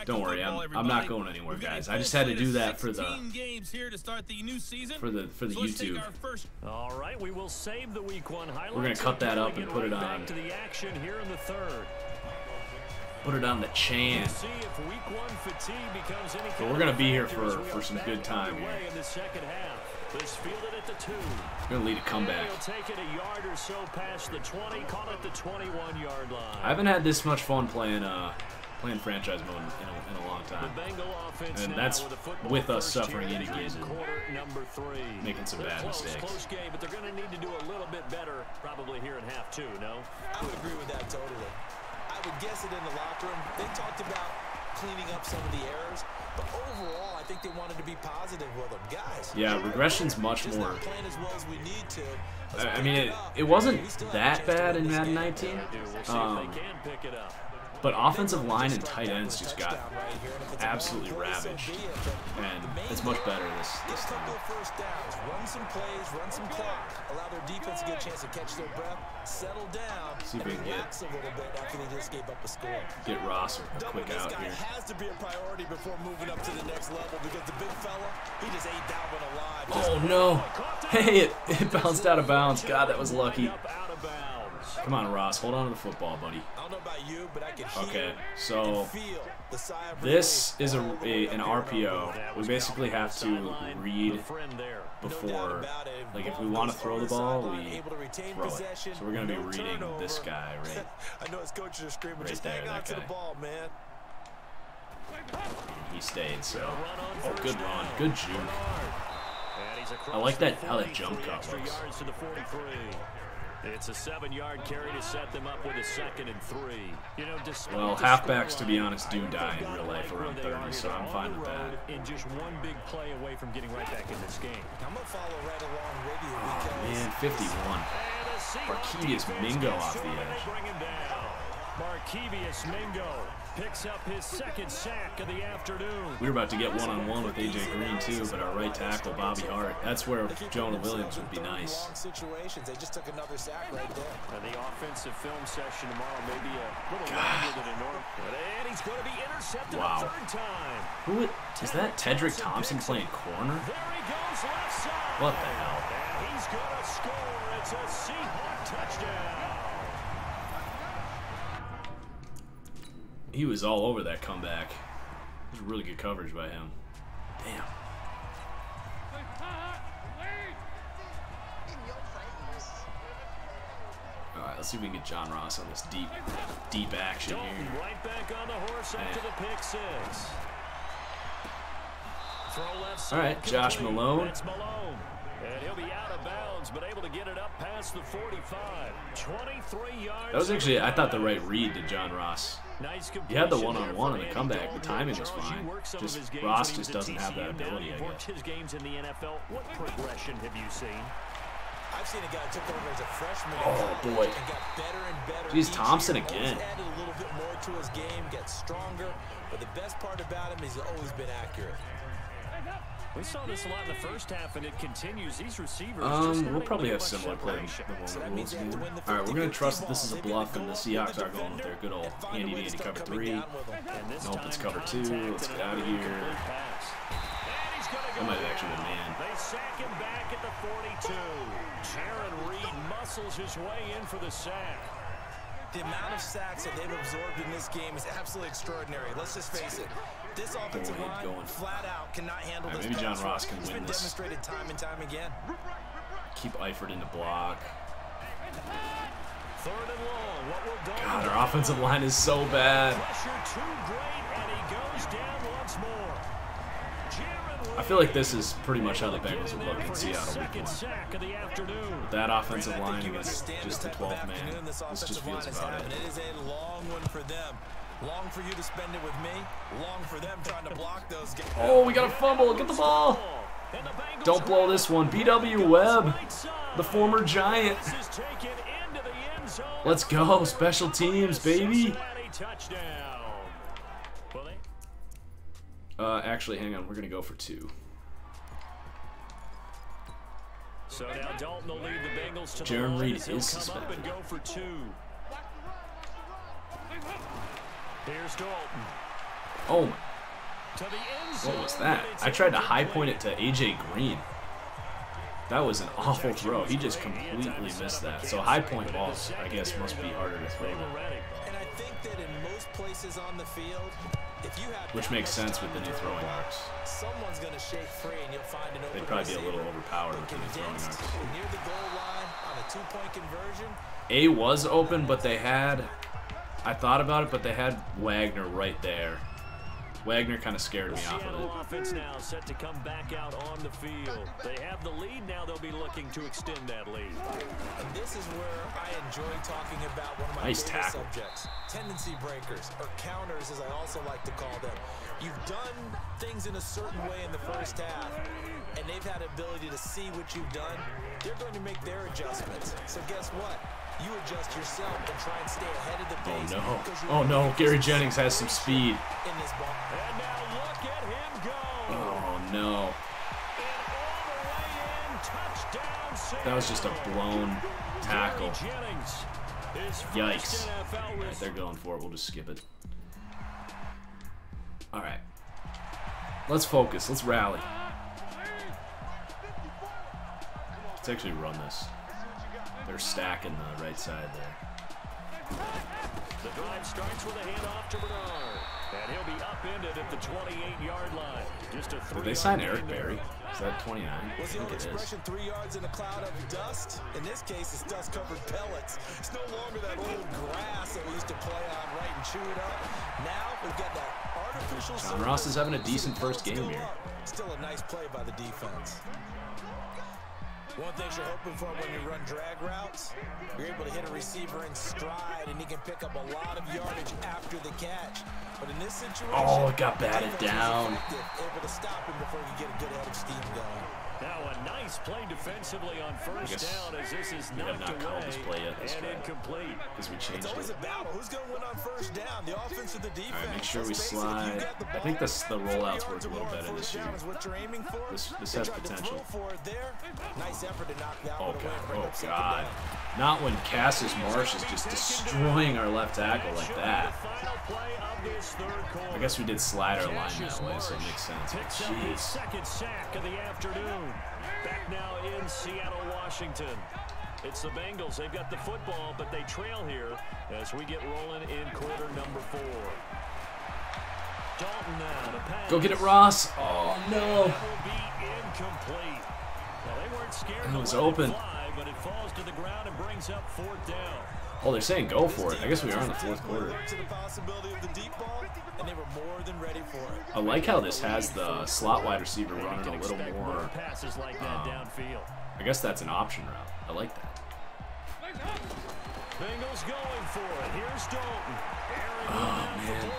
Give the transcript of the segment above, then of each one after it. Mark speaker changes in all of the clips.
Speaker 1: Don't worry, I'm not going anywhere, guys. I just had to do that for the YouTube.
Speaker 2: All right, we will save the week 1 highlights.
Speaker 1: We're gonna cut that up and put it on.
Speaker 2: Back to the action here in the third.
Speaker 1: Put it on the chan.
Speaker 2: See if week 1 fatigue becomes any
Speaker 1: So we're gonna be here for some good time here.
Speaker 2: in the second half. This fielded at the 2.
Speaker 1: We're gonna lead a comeback.
Speaker 2: He'll take it a yard or so past the 20, call it the 21-yard line.
Speaker 1: I haven't had this much fun playing franchise mode in a long time, and that's with us suffering it again and making some bad mistakes.
Speaker 2: Close game, but they're going to need to do a little bit better probably here in half 2, no?
Speaker 3: I would agree with that totally. I would guess it in the locker room. They talked about cleaning up some of the errors, but overall, I think they wanted to be positive with them. Guys,
Speaker 1: yeah, regression's much more.
Speaker 3: Playing as well as we need to.
Speaker 1: I mean, it wasn't that bad in Madden 19. But offensive line and tight ends just got absolutely ravaged, and it's much better this time.
Speaker 3: First downs, run some plays, run some clock, allow their defense to get a chance to catch their breath, settle down,
Speaker 1: see if we can
Speaker 3: relax a little bit after they just gave up a score.
Speaker 1: Get Ross a quick out here.
Speaker 3: Has to be a priority before moving up to the next level because the big fella, he just ate that one alive.
Speaker 1: Oh no! Hey, it bounced out of bounds. God, that was lucky. Come on, Ross. Hold on to the football, buddy.
Speaker 3: I don't know about you, but I can
Speaker 1: okay, so this is an RPO. We basically have to read before, like if we want to throw the ball, we throw it. So we're going to be reading this guy right there, that guy. He stayed, so. Oh, good run. Good juke. I like that, how that jump cut looks.
Speaker 2: It's a 7-yard carry to set them up with a 2nd and 3. You know,
Speaker 1: well, halfbacks, to be honest, do die in real life around 30, so I'm fine with that.
Speaker 2: In just one big play away from getting right back in this game.
Speaker 3: I'm gonna follow right along with you.
Speaker 1: Oh man, 51. Markevius Mingo off the edge.
Speaker 2: Markevius Mingo picks up his 2nd sack of the afternoon.
Speaker 1: We were about to get one-on-one with AJ Green too, but our right tackle Bobby Hart. That's where Jonah Williams would be nice.
Speaker 3: They just took another sack right there.
Speaker 2: The offensive film session tomorrow may be a little longer than a normal. And he's going to be intercepted a 3rd time.
Speaker 1: Who is that? Tedrick Thompson playing corner?
Speaker 2: There he goes left side.
Speaker 1: What the hell?
Speaker 2: And he's going to score. It's a Seahawk touchdown.
Speaker 1: He was all over that comeback. It was really good coverage by him. Damn. Alright, let's see if we can get John Ross on this deep action here.
Speaker 2: Right back on the horse after the pick 6.
Speaker 1: Alright, Josh Malone.
Speaker 2: That's Malone. And he'll be out of bounds, but able to get it up past the 45. 23 yards.
Speaker 1: That was actually, I thought, the right read to John Ross. He had the one-on-one in the comeback. The timing was fine. Just Ross just doesn't have that ability, I guess.
Speaker 2: His games in the NFL. What progression have you seen?
Speaker 3: I've seen a guy took over as a freshman.
Speaker 1: Oh boy.
Speaker 3: And got better and better.
Speaker 1: Jeez, Thompson again.
Speaker 3: Added a little bit more to his game, gets stronger. But the best part about him is he's always been accurate.
Speaker 2: We saw this a lot in the first half, and it continues. These receivers.
Speaker 1: We'll probably have similar play than rules do. All right, we're gonna trust that this is a bluff, and the Seahawks are going with their good old Andy cover 3. Nope, it's cover 2. Let's get out of here. That might have actually been man.
Speaker 2: They sack him back at the 42. Jaron Reed muscles his way in for the sack.
Speaker 3: The amount of sacks that they've absorbed in this game is absolutely extraordinary. Let's just face it. This offensive line going flat out cannot handle this.
Speaker 1: Maybe John Ross can win this.
Speaker 3: Demonstrated time and time again.
Speaker 1: Keep Eifert in the block.
Speaker 2: 3rd and long. What will go?
Speaker 1: God, our offensive line is so bad.
Speaker 2: Pressure too great, and he goes down once more.
Speaker 1: I feel like this is pretty much how the Bengals would look in Seattle week 1. With that offensive line against just the 12th man, this just feels about it.
Speaker 3: It is a long one for them. Long for you to spend it with me. Long for them trying to block those games.
Speaker 1: Oh, we got a fumble. Get the ball. Don't blow this one. B.W. Webb, the former Giant. Let's go. Special teams, baby. Actually, hang on. We're going to go for 2.
Speaker 2: So now Dalton will lead the Bengals to
Speaker 1: Jaron
Speaker 2: the line
Speaker 1: Reed
Speaker 2: as he'll
Speaker 1: is
Speaker 2: come up and
Speaker 1: suspended.
Speaker 2: go for 2. Here's Dalton.
Speaker 1: Oh my.
Speaker 2: To the end zone.
Speaker 1: What was that? I tried to high point it to AJ Green. That was an awful throw. He just completely missed that. So high point balls, I guess, must be harder to throw.
Speaker 3: And I think that in most places on the field, if you have
Speaker 1: Which makes sense with the new throwing arcs.
Speaker 3: someone's going to shake free and you'll find an open
Speaker 1: They'd probably be a
Speaker 3: receiver.
Speaker 1: little overpowered with the new throwing
Speaker 3: Condensed
Speaker 1: arcs.
Speaker 3: near the goal line on a 2-point conversion.
Speaker 1: A was open, but they had, I thought about it, but they had Wagner right there. Wagner kind of scared me off of
Speaker 2: Seattle
Speaker 1: it.
Speaker 2: offense now set to come back out on the field. They have the lead now. They'll be looking to extend that lead.
Speaker 3: And this is where I enjoy talking about one of my
Speaker 1: Nice
Speaker 3: favorite
Speaker 1: tackle.
Speaker 3: subjects, tendency breakers, or counters as I also like to call them. You've done things in a certain way in the first half, and they've had ability to see what you've done. They're going to make their adjustments. So guess what? You adjust yourself and try and stay ahead of the pace.
Speaker 1: Oh no, Gary Jennings has some speed.
Speaker 3: In this ball.
Speaker 2: And now look at him go.
Speaker 1: Oh no.
Speaker 2: And all the way in, touchdown, Sam.
Speaker 1: That was just a blown tackle.
Speaker 2: Gary Jennings, his first
Speaker 1: Yikes.
Speaker 2: NFL
Speaker 1: Alright, they're going for it. We'll just skip it. Alright. Let's focus. Let's rally. Let's actually run this. They're stacking the right side there.
Speaker 2: The drive starts with a handoff to Bernard. And he'll be upended at the 28-yard line. Just a 3-yard
Speaker 1: Did they sign Eric
Speaker 2: gain there.
Speaker 1: Berry? Is that 29? I
Speaker 3: Was the old
Speaker 1: think it is.
Speaker 3: expression 3 yards in a cloud of dust? In this case, it's dust-covered pellets. It's no longer that old grass that we used to play on, right, and chew it up. Now we've got that artificial.
Speaker 1: John Ross is having a decent first game here.
Speaker 3: Still a nice play by the defense. One thing you're hoping for when you run drag routes, you're able to hit a receiver in stride, and he can pick up a lot of yardage after the catch. But in this situation,
Speaker 1: Oh, it got batted
Speaker 3: defense was
Speaker 1: down.
Speaker 3: effective, able to stop him before he get a good head of steam going.
Speaker 2: Now a nice play defensively on first
Speaker 1: guess
Speaker 2: down as this is
Speaker 1: we have
Speaker 2: knocked
Speaker 1: not called
Speaker 2: away
Speaker 1: this play yet, this
Speaker 2: and
Speaker 1: drive.
Speaker 2: incomplete.
Speaker 1: Because we
Speaker 3: It's
Speaker 1: changed
Speaker 3: always
Speaker 1: it.
Speaker 3: a battle. Who's going to win on first down? The offense or the defense?
Speaker 1: Alright, make sure we
Speaker 3: Let's face it, if you
Speaker 1: slide.
Speaker 3: got the
Speaker 1: I think
Speaker 3: ball,
Speaker 1: the
Speaker 3: 4
Speaker 1: rollouts
Speaker 3: yards
Speaker 1: work a
Speaker 3: or
Speaker 1: little
Speaker 3: more on
Speaker 1: better this
Speaker 3: first
Speaker 1: year.
Speaker 3: down is what you're aiming for.
Speaker 1: This
Speaker 3: They
Speaker 1: has
Speaker 3: tried to
Speaker 1: potential.
Speaker 3: throw for it there. Nice effort to knock that
Speaker 1: Oh
Speaker 3: one away and bring
Speaker 1: god,
Speaker 3: up
Speaker 1: oh
Speaker 3: second
Speaker 1: god.
Speaker 3: down.
Speaker 1: Not when Cassius Marsh is just destroying our left tackle like that. I guess we did slide our line that way, so it makes sense. But
Speaker 2: Picks up his
Speaker 1: jeez.
Speaker 2: second sack of the afternoon. Back now in Seattle, Washington. It's the Bengals. They've got the football, but they trail here as we get rolling in quarter number 4. Dalton now to pass.
Speaker 1: Go get it, Ross. Oh no.
Speaker 2: That will be incomplete. Well, they weren't scared
Speaker 1: It
Speaker 2: to
Speaker 1: was
Speaker 2: let
Speaker 1: open.
Speaker 2: it fly, but it falls to the ground and brings up 4th down.
Speaker 1: Oh, they're saying go for it. I guess we are in the fourth quarter.
Speaker 3: To the possibility of the deep ball, and they were more than ready for it.
Speaker 1: I like how this has the slot wide receiver running a little
Speaker 2: Expect
Speaker 1: more.
Speaker 2: passes like that downfield.
Speaker 1: I guess that's an option route. I like that.
Speaker 2: Bengals going for it. Here's Dalton.
Speaker 1: Oh, man.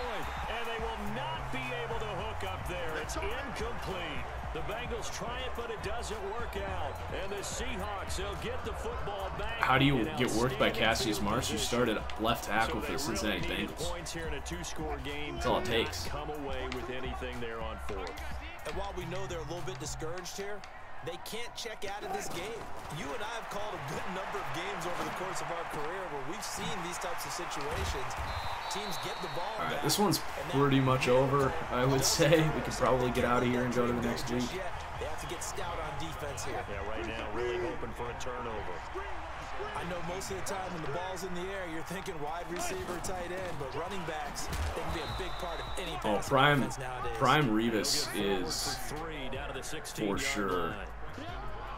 Speaker 2: And they will not be able to hook up there. It's incomplete. The Bengals try it, but it doesn't work out. And the Seahawks, they'll get the football back.
Speaker 1: How do you
Speaker 2: An
Speaker 1: get worked by
Speaker 2: outstanding
Speaker 1: Cassius
Speaker 2: field
Speaker 1: Marsh, who
Speaker 2: position.
Speaker 1: started left tackle
Speaker 2: So
Speaker 1: for the
Speaker 2: they
Speaker 1: Cincinnati
Speaker 2: really needed
Speaker 1: Bengals?
Speaker 2: points here in a 2-score game.
Speaker 1: That's all it
Speaker 2: to
Speaker 1: takes.
Speaker 2: not come away with anything there on 4th.
Speaker 3: And while we know they're a little bit discouraged here, they can't check out of this game. You and I have called a good number of games over the course of our career where we've seen these types of situations. Teams get the ball
Speaker 1: All right,
Speaker 3: back,
Speaker 1: this one's
Speaker 3: and then
Speaker 1: pretty much over, I would say. We could probably get out of here and go to the next week.
Speaker 3: Just yet, they have to get stout on defense here.
Speaker 2: Yeah, right now, really hoping for a turnover.
Speaker 3: I know most of the time when the ball's in the air, you're thinking wide receiver, tight end, but running backs, they can be a big part of any
Speaker 1: Oh,
Speaker 3: passing
Speaker 1: Prime
Speaker 3: offense nowadays.
Speaker 1: Revis
Speaker 2: They'll get forward
Speaker 1: is
Speaker 2: for 3 down to the 16-yard
Speaker 1: for sure.
Speaker 2: line.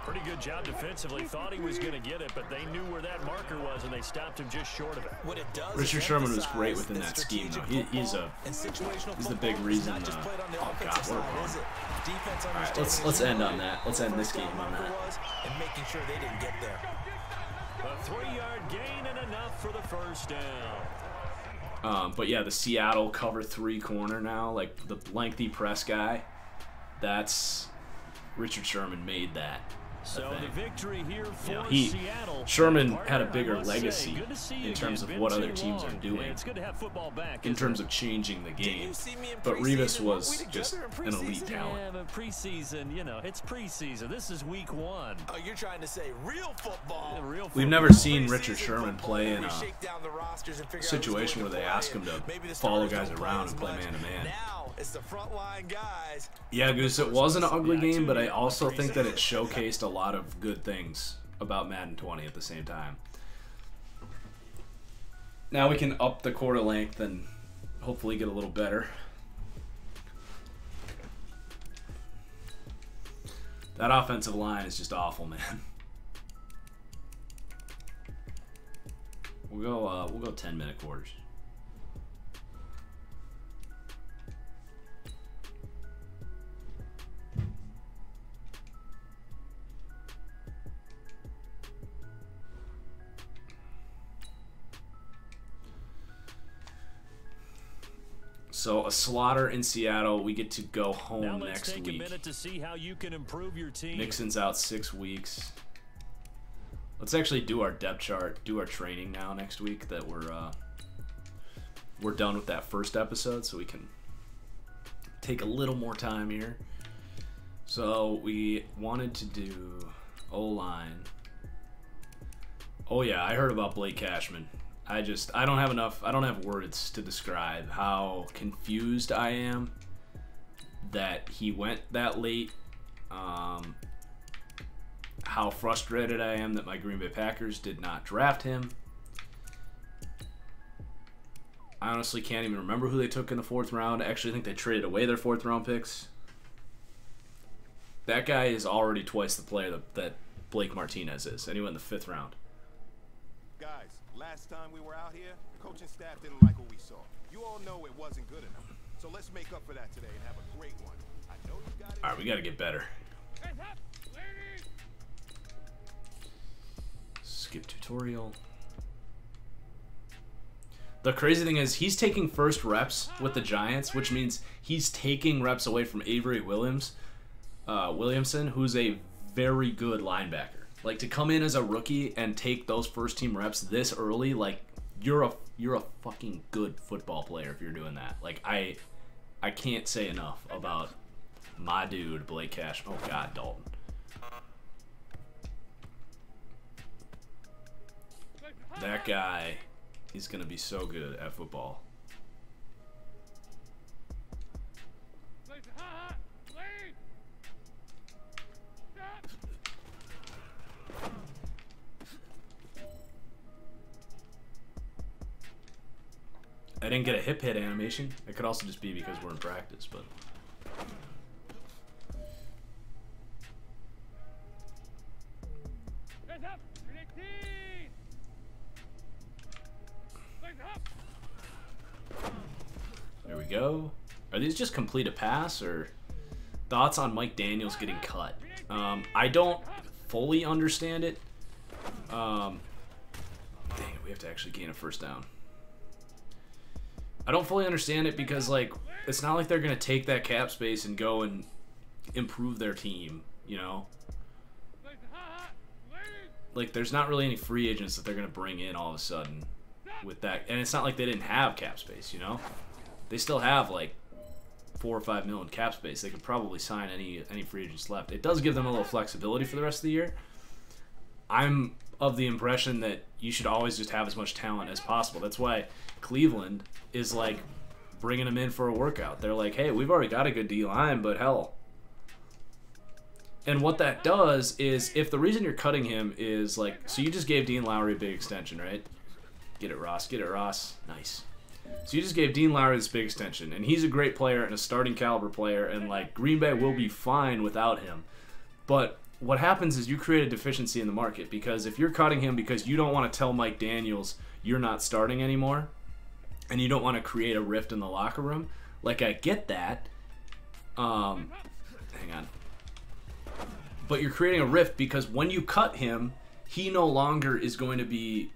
Speaker 2: Pretty good job defensively. Thought he was going to get it, but they knew where that marker was, and they stopped him just short of it.
Speaker 3: What it does
Speaker 1: Richard
Speaker 3: is
Speaker 1: Sherman was
Speaker 3: emphasize
Speaker 1: great within that scheme, though. He's the big reason. Oh God, what a run! All right, let's end on that. Let's end this game on that.
Speaker 3: And making sure they didn't get there.
Speaker 2: A 3-yard gain and enough for the first down.
Speaker 1: But yeah, the Seattle cover 3 corner now, like the lengthy press guy. That's Richard Sherman made that.
Speaker 2: So the victory here for Seattle.
Speaker 1: Sherman had a bigger legacy in terms of what other teams are doing, in terms of changing the game. But Revis was just an elite talent.
Speaker 2: Yeah, but preseason, you know, it's preseason. This is week 1.
Speaker 3: Oh, you're trying to say real football.
Speaker 2: Yeah, real
Speaker 1: We've never seen Richard Sherman play in a situation where they ask him to follow guys around and play man-to-man.
Speaker 3: It's the front line guys.
Speaker 1: Yeah, Goose, it was an ugly game, but I also think that it showcased a lot of good things about Madden 20 at the same time. Now we can up the quarter length and hopefully get a little better. That offensive line is just awful, man. We'll go 10-minute quarters. So a slaughter in Seattle. We get to go home next week.
Speaker 2: A minute to see how you can improve your team.
Speaker 1: Nixon's out 6 weeks. Let's actually do our depth chart, do our training now next week that we're done with that first episode, so we can take a little more time here. So we wanted to do O-line. Oh yeah, I heard about Blake Cashman. I don't have words to describe how confused I am that he went that late. How frustrated I am that my Green Bay Packers did not draft him. I honestly can't even remember who they took in the 4th round. I actually think they traded away their 4th round picks. That guy is already twice the player that Blake Martinez is, and he went in the 5th round.
Speaker 4: Guys, last time we were out here, the coaching staff didn't like what we saw. You all know it wasn't good enough. So let's make up for that today and have a great one. I know you got it.
Speaker 1: All right, we got to get better. Skip tutorial. The crazy thing is he's taking first reps with the Giants, which means he's taking reps away from Avery Williamson, who's a very good linebacker. Like, to come in as a rookie and take those first team reps this early, like, you're a fucking good football player if you're doing that. Like, I can't say enough about my dude Blake Cash. Oh God, Dalton. That guy is going to be so good at football. I didn't get a hip hit animation. It could also just be because we're in practice, but... There we go. Are these just complete a pass, or thoughts on Mike Daniels getting cut? I don't fully understand it. Dang it, we have to actually gain a first down. I don't fully understand it because, like, it's not like they're going to take that cap space and go and improve their team, you know? Like, there's not really any free agents that they're going to bring in all of a sudden with that. And it's not like they didn't have cap space, you know? They still have, like, 4 or 5 million cap space. They could probably sign any free agents left. It does give them a little flexibility for the rest of the year. I'm of the impression that you should always just have as much talent as possible. That's why Cleveland is, like, bringing them in for a workout. They're like, hey, we've already got a good D-line, but hell. And what that does is, if the reason you're cutting him is, like, so you just gave Dean Lowry a big extension, right? Get it, Ross. Get it, Ross. Nice. So you just gave Dean Lowry this big extension, and he's a great player and a starting caliber player, and, like, Green Bay will be fine without him. But what happens is you create a deficiency in the market, because if you're cutting him because you don't want to tell Mike Daniels you're not starting anymore, and you don't want to create a rift in the locker room, like, I get that. Hang on. But you're creating a rift because when you cut him, he no longer is going to be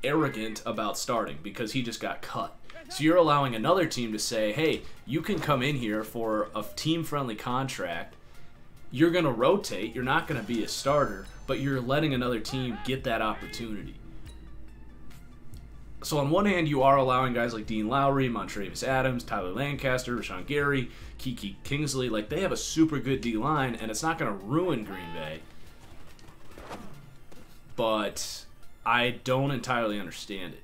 Speaker 1: arrogant about starting because he just got cut. So you're allowing another team to say, hey, you can come in here for a team-friendly contract. you're going to rotate. You're not going to be a starter, but you're letting another team get that opportunity. So on one hand, you are allowing guys like Dean Lowry, Montravius Adams, Tyler Lancaster, Rashawn Gary, Kiki Kingsley. Like, they have a super good D-line, and it's not going to ruin Green Bay. But I don't entirely understand it.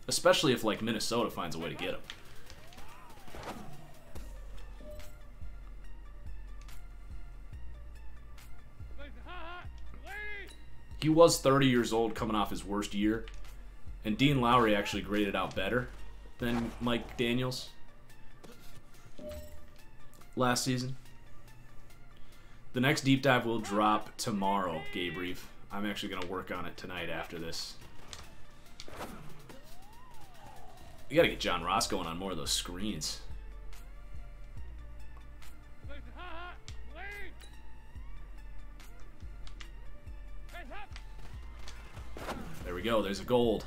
Speaker 1: Especially if, like, Minnesota finds a way to get him. He was 30 years old coming off his worst year. And Dean Lowry actually graded out better than Mike Daniels last season. The next deep dive will drop tomorrow, Gabe Reeve. I'm actually going to work on it tonight after this. We got to get John Ross going on more of those screens. There we go. There's a gold.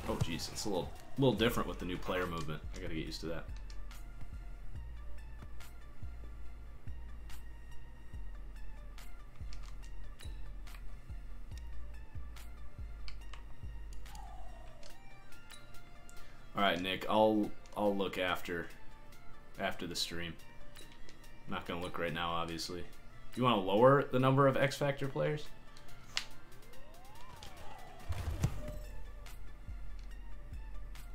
Speaker 1: Oh, geez. It's a little different with the new player movement. I got to get used to that. All right, Nick. I'll look after the stream. I'm not gonna look right now, obviously. You want to lower the number of X Factor players?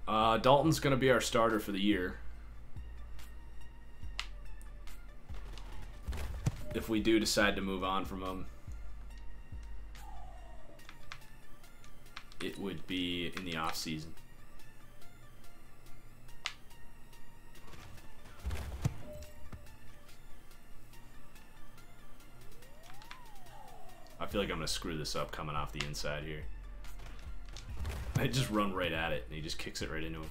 Speaker 1: Dalton's gonna be our starter for the year. If we do decide to move on from him, it would be in the off season. I feel like I'm going to screw this up coming off the inside here. I just run right at it, and he just kicks it right into him.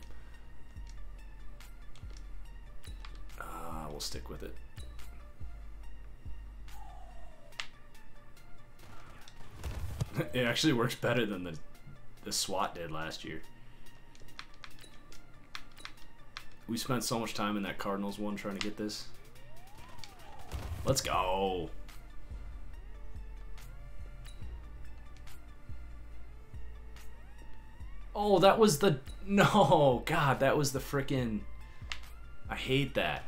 Speaker 1: We'll stick with it. It actually works better than the SWAT did last year. We spent so much time in that Cardinals one trying to get this. Let's go. Oh, that was the... No, God, that was the frickin'... I hate that.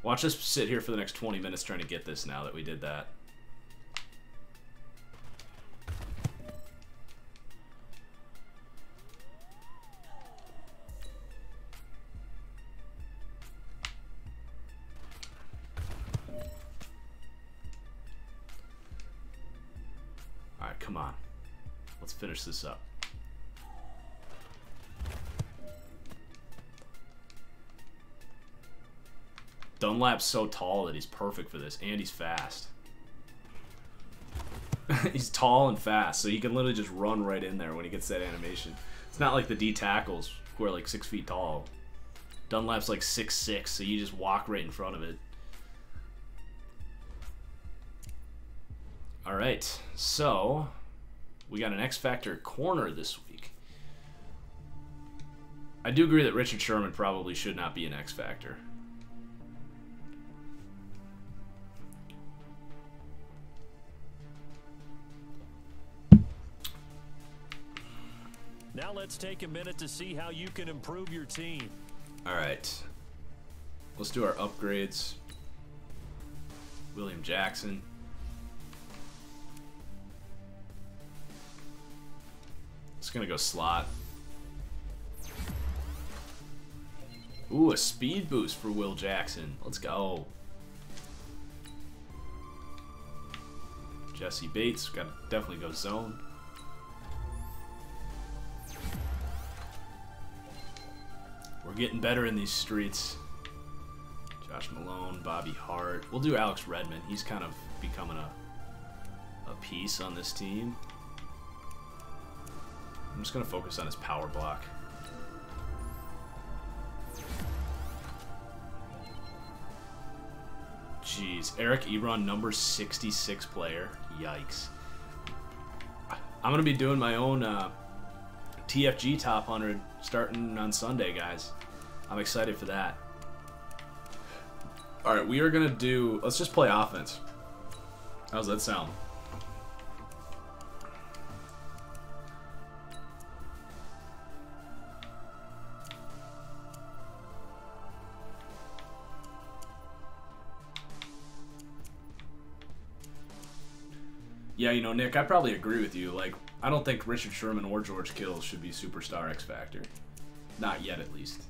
Speaker 1: Watch us sit here for the next 20 minutes trying to get this now that we did that. Alright, come on. Let's finish this up. Dunlap's so tall that he's perfect for this, and he's fast. He's tall and fast, so he can literally just run right in there when he gets that animation. It's not like the D tackles who are like 6 feet tall. Dunlap's like 6'6", so you just walk right in front of it. Alright, so we got an X Factor corner this week. I do agree that Richard Sherman probably should not be an X Factor.
Speaker 2: Now let's take a minute to see how you can improve your team.
Speaker 1: All right. Let's do our upgrades. William Jackson. It's going to go slot. Ooh, a speed boost for Will Jackson. Let's go. Jesse Bates. Got to definitely go zone. We're getting better in these streets. Josh Malone, Bobby Hart. We'll do Alex Redmond. He's kind of becoming a piece on this team. I'm just going to focus on his power block. Jeez. Eric Ebron, number 66 player. Yikes. I'm going to be doing my own TFG Top 100 starting on Sunday, guys. I'm excited for that. All right, we are going to do... Let's just play offense. How's that sound? Yeah, you know, Nick, I probably agree with you. Like, I don't think Richard Sherman or George Kittle should be superstar X Factor. Not yet, at least.